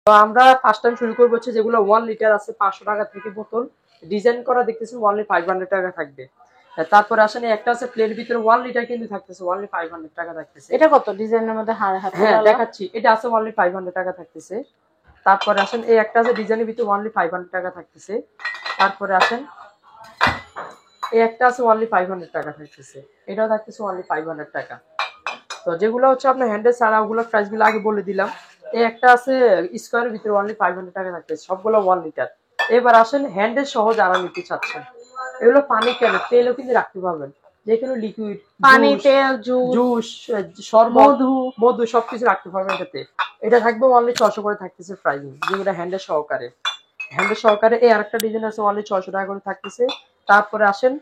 তো আমরা first time শুরু করবো হচ্ছে যেগুলো 1 লিটার আছে 500 টাকা থেকে বোতল ডিজাইন করা দেখতেছেন অনলি 500 টাকা থাকবে। তারপর আসেন একটা আছে প্লের ভিতরে 1 লিটার কিন্তু থাকতেছে অনলি 500 টাকা থাকতেছে। এটা কত ডিজাইনের মধ্যে হ্যাঁ দেখাচ্ছি, এটা আছে অনলি 500 টাকা থাকতেছে। তারপরে আসেন এই একটা আছে ডিজাইনের ভিতরে অনলি 500 টাকা থাকতেছে। তারপরে আসেন এই একটা আছে অনলি 500 টাকা থাকতেছে, এটাও থাকতেছে অনলি 500 টাকা। তো যেগুলো হচ্ছে আপনার হ্যান্ডেল ছাড়া ওগুলো প্রাইসগুলো আগে বলে দিলাম। এই একটা আছে স্কোয়ারের ভিতরে অনলি 500 টাকা থাকতেছে, সবগুলো 1 লিটার। এবার আসেন হ্যান্ডেল সহ যারা নিতে চাচ্ছেন, এগুলো পানি কেন তেলও কিন্তু রাখতে পারবেন, যে কোনো লিকুইড পানি তেল জুস শরবত মধু সবকিছু রাখতে পারবেন এটাতে। এটা থাকবে অনলি 600 করে থাকতেছে প্রাইসিং, যেগুলো হ্যান্ডেল সহকারে। এই আরেকটা ডিজাইন আছে অনলি 600 টাকা করে থাকতেছে। তারপরে আসেন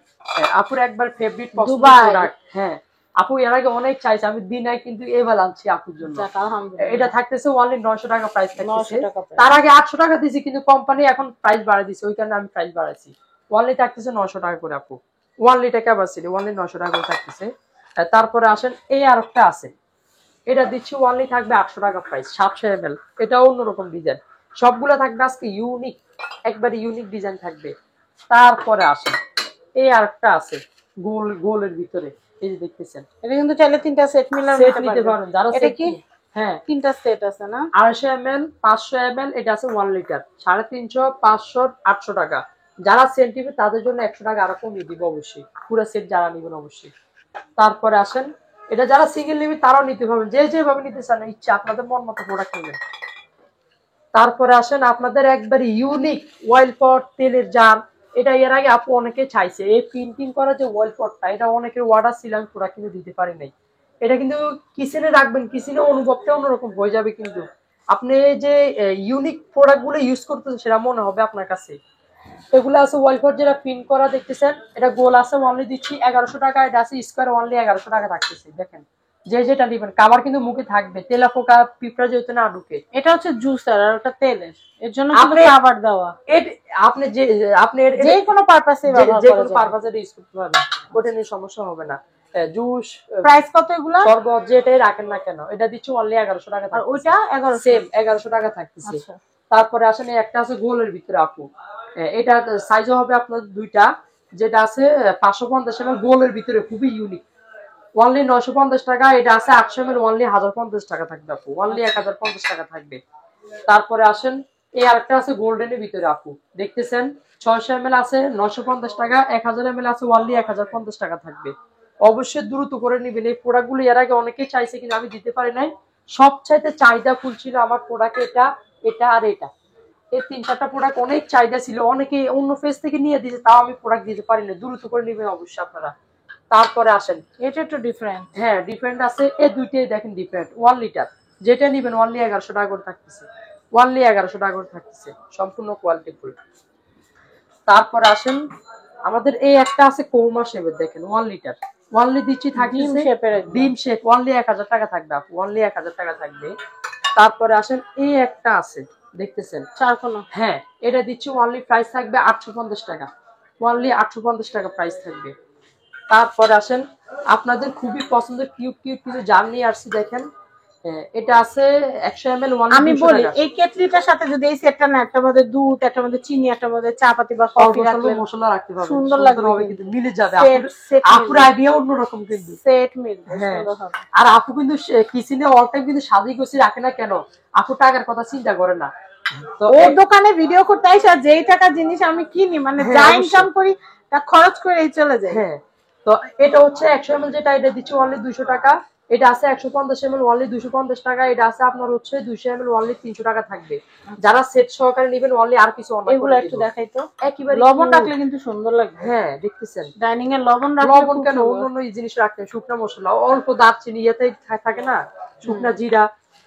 আপুর একবার ফেভারিট পছন্দের প্রোডাক্ট, হ্যাঁ আপু এর আগে অনেক চাইছে, আমি দিন আগে কিন্তু এবার আনছি আপুর জন্য। এটা থাকতেছে অনলি 900 টাকা প্রাইস থাকতেছে। তার আগে 800 টাকা দিয়েছি, কিন্তু কোম্পানি এখন প্রাইস বাড়ায় দিয়েছে, ওই কারণে আমি প্রাইস বাড়াইছি। অনলি থাকতেছে 900 টাকা করে আপু, 1 লিটার ক্যাপাসিটি অনলি 900 টাকা করে থাকতেছে। তারপরে আসেন এই আরেকটা আছে, এটা দিচ্ছি অনলি থাকবে 800 টাকা প্রাইস, 700 ml। এটা অন্যরকম ডিজাইন, সবগুলো থাকবে আজকে ইউনিক, একবারে ইউনিক ডিজাইন থাকবে। তারপরে আসেন এই আরেকটা আছে গোলের ভিতরে, এই যে দেখতেছেন, এটা কিন্তু চাইলে তিনটা সেট মিলানো নিতে পারেন যারা। এটা কি হ্যাঁ তিনটা সেট আছে না, 250 ml 500 ml, এটা আছে 1 লিটার 350, 500, 800 টাকা। যারা সেট নিবে তাদের জন্য 100 টাকা আরো কমিয়ে দিব অবশ্যই, পুরো সেট যারা নিবেন অবশ্যই। তারপরে আসেন এটা যারা সিঙ্গেল নিবে তারাও নিতে পারবেন, যে যেভাবে নিতে চান ইচ্ছা, আপনাদের মন মতো প্রোডাক্ট নেবেন। তারপরে আসেন আপনাদের একবারে ইউনিক অয়েল পট তেলের জার, এটা এর আগে আপু অনেকে চাইছে, এই প্রিন্টিং করা যে অয়েল পটটা, এটা অনেকের অর্ডার ছিল, আমি প্রোডাক্ট কিন্তু দিতে পারি নাই। এটা কিন্তু কিচেনে রাখবেন, কিচেনে অনুভবটা অন্যরকম হয়ে যাবে। কিন্তু আপনি যে ইউনিক প্রোডাক্ট গুলো ইউজ করতেছেন সেটা মনে হবে আপনার কাছে। এগুলো আছে অয়েল পট যেটা প্রিন্ট করা দেখতেছেন, এটা গোল আছে অনলি দিচ্ছি 1100 টাকা, এটা আছে স্কোয়ার অনলি 1100 টাকা থাকতেছে। দেখেন যে যেটা নিবেন, কাভার কিন্তু মুখে থাকবে, তেলা পোকা পিঁপড়া যেহেতু না ঢুকে। এটা হচ্ছে জুসার আর ওটা তেলের, এর জন্য কিন্তু কাভার দেওয়া। আপনি যে কোনো পারপাসে ব্যবহার যে কোনো পারপাসে ইউজ করতে পারবেন, ওটা নিয়ে সমস্যা হবে না। জুস প্রাইস কত এগুলা, শরবত যেটাই রাখেন না কেন, এটা দিচ্ছি অনলি 1100 টাকা, আর ওইটা 1100 সেম 1100 টাকা থাকতেছে। তারপরে আসেন একটা আছে গোলের ভিতরে আপু, এটা সাইজও হবে আপনার দুইটা, যেটা আছে 550 ml গোলের ভিতরে, খুবই ইউনিক, অনলি 950 টাকা। এটা আছে 800 ml অনলি 1050 টাকা থাকবে আপু, অনলি 1050 টাকা থাকবে। তারপরে আসেন এই আরেকটা আছে গোল্ডেনের ভিতরে আপু, দেখতেছেন 600 ml আছে 950 টাকা, 1000 ml আছে অনলি 1050 টাকা থাকবে। অবশ্যই দ্রুত করে নেবেন এই প্রোডাক্টগুলো, এর আগে অনেকেই চাইছে কিন্তু আমি দিতে পারি নাই। সবচাইতে চাহিদা ফুল ছিল আমার প্রোডাক্ট এটা, এটা আর এটা, এই 3-4টা প্রোডাক্ট অনেক চাহিদা ছিল, অনেকে অন্য ফেস থেকে নিয়ে দিয়েছে, তাও আমি প্রোডাক্ট দিতে পারি না, দ্রুত করে নেবেন অবশ্যই আপনারা। তারপরে আসেন এটা একটু ডিফারেন্ট, হ্যাঁ ডিফারেন্ট আছে, এই দুইটাই দেখেন ডিফারেন্ট। 1 লিটার যেটা নিবেন অনলি 1100 টাকা করে থাকতেছে, অনলি 1100 টাকা করে থাকতেছে, সম্পূর্ণ কোয়ালিটি ফুল। তারপরে আসেন আমাদের এই একটা আছে কৌমা শেপের, দেখেন 1 লিটার অনলি দিচ্ছি থাকতেছে ডিম শেপ, অনলি 1000 টাকা থাকবে আপু, অনলি 1000 টাকা থাকবে। তারপরে আসেন এই একটা আছে দেখতেছেন চারকোনা, হ্যাঁ এটা দিচ্ছি অনলি প্রাইস থাকবে 850 টাকা, অনলি 850 টাকা প্রাইস থাকবে। তারপর আসেন আপনাদের খুবই পছন্দের কিউট কিউট কিছু জার নিয়ে আসছি, দেখেন এটা আছে 100 ml। আমি বলি এই কেটলিটার সাথে যদি এই সেটটা না, একটা মধ্যে দুধ, একটা মধ্যে চিনি, একটা মধ্যে চা পাতি বা কফি রাখলে মশলা রাখতে পারবেন, সুন্দর লাগবে, কিন্তু মিলে যাবে। আপুর আইডিয়া অন্যরকম, কিন্তু সেট মিলবে সুন্দর হবে। আর আপু কিন্তু কিচেনে অল টাইম কিন্তু সাজিয়ে গুছিয়ে রাখে না কেন, আপু টাকার কথা চিন্তা করে না। তো ওর দোকানে ভিডিও করতে আইসা যেই টাকা জিনিস আমি কিনি, মানে যা ইনকাম করি তা খরচ করে চলে যায়। হ্যাঁ তো এটা হচ্ছে 100 ml যেটা, এটা দিচ্ছি অনলি 200 টাকা। এটা আছে 150 ml অনলি 250 টাকা। এটা আছে আপনার হচ্ছে 200 ml অনলি 300 টাকা থাকবে। যারা সেট সহকারে নেবেন অনলি আর কিছু অনলাইন এগুলো একটু দেখাই তো, একেবারে লবণ রাখলে কিন্তু সুন্দর লাগবে। হ্যাঁ দেখতেছেন ডাইনিং এ লবণ রাখলে, লবণ কেন অন্য জিনিস রাখতে, শুকনা মশলা অল্প দারচিনি এতে থাকে না, শুকনা জিরা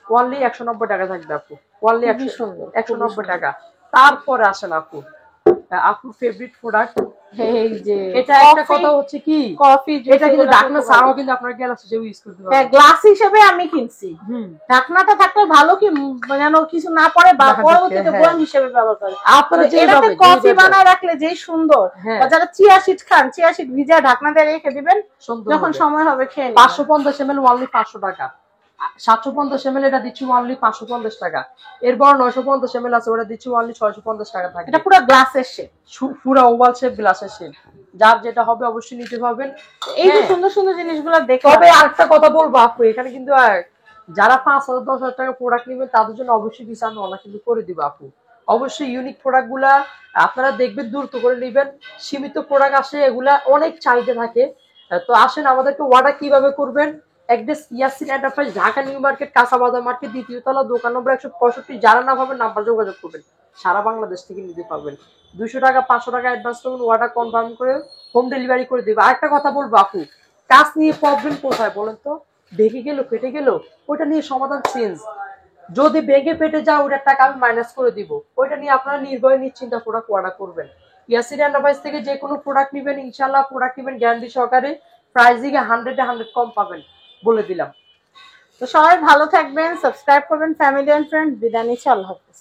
অনলি 190 টাকা থাকবে আপু, অনলি 190 টাকা। তারপরে আসেন আপু আপুর ফেভারিট প্রোডাক্ট, এই যে এটা একটা কথা হচ্ছে কি কফি, এটা কিন্তু ঢাকনা ছাড়াও কিন্তু আপনারা গ্লাস হিসেবে ইউজ করতে পারবেন। হ্যাঁ গ্লাস হিসেবে আমি কিনছি, ঢাকনাটা থাকলে ভালো, কি যেন কিছু না পড়ে বা পরবর্তীতে বোম হিসেবে ব্যবহার করে। আপনারা যেভাবে কফি বানায় রাখলে যেই সুন্দর, বা যারা চিয়া সিড খান, চিয়া সিড ভিজা ঢাকনা দিয়ে রেখে দিবেন, যখন সময় হবে খেয়ে 550 ml অনলি 500 টাকা, 750 ml এটা দিচ্ছি অনলি 550 টাকা। এরপর 950 ml আছে, ওটা দিচ্ছি অনলি 650 টাকা থাকে। এটা পুরো গ্লাসের শেপ, পুরো ওভাল শেপ গ্লাসের শেপ। যার যেটা হবে অবশ্যই নিতে পারবেন। এই যে সুন্দর সুন্দর জিনিসগুলো দেখে। তবে আরেকটা কথা বলবো আপু, এখানে কিন্তু যারা 5,000 10,000 টাকা প্রোডাক্ট নেবেন তাদের জন্য অবশ্যই ডিসকাউন্ট অনেক কিন্তু করে দিব আপু। অবশ্যই ইউনিক প্রোডাক্ট গুলা আপনারা দেখবেন, দ্রুত করে নেবেন। সীমিত প্রোডাক্ট আসে, এগুলা অনেক চাহিদা থাকে। তো আসেন, আমাদেরকে অর্ডার কিভাবে করবেন? Address Yasin enterprise, Dhaka new market, কাঁচাবাজার মার্কেট, দ্বিতীয় তলা, দোকান নম্বর 165। যারা না পাবেন নাম্বার যোগাযোগ করবেন, সারা বাংলাদেশ থেকে নিতে পারবেন। 200 টাকা 500 টাকা অ্যাডভান্স করবেন, অর্ডার কনফার্ম করে হোম ডেলিভারি করে দেবে। আরেকটা কথা বলবো আপু, কাজ নিয়ে প্রবলেম কোথায় বলেন তো? ভেঙে গেল, ফেটে গেল, ওইটা নিয়ে সমাধান চেঞ্জ। যদি ভেঙে ফেটে যায় ওইটার টাকা আমি মাইনাস করে দিব। ওইটা নিয়ে আপনারা নির্ভয়ে নিশ্চিন্তা প্রোডাক্ট অর্ডার করবেন। ইয়াসিন এন্টারপ্রাইজ থেকে যে কোনো প্রোডাক্ট নেবেন, ইনশাল্লাহ প্রোডাক্ট নেবেন গ্যারান্টি সহকারে, প্রাইসিং 100 কম পাবেন, বলে দিলাম। তো সবাই ভালো থাকবেন, সাবস্ক্রাইব করবেন ফ্যামিলি এন্ড ফ্রেন্ড। বিদায় নিচ্ছি, আল্লাহ হাফেজ।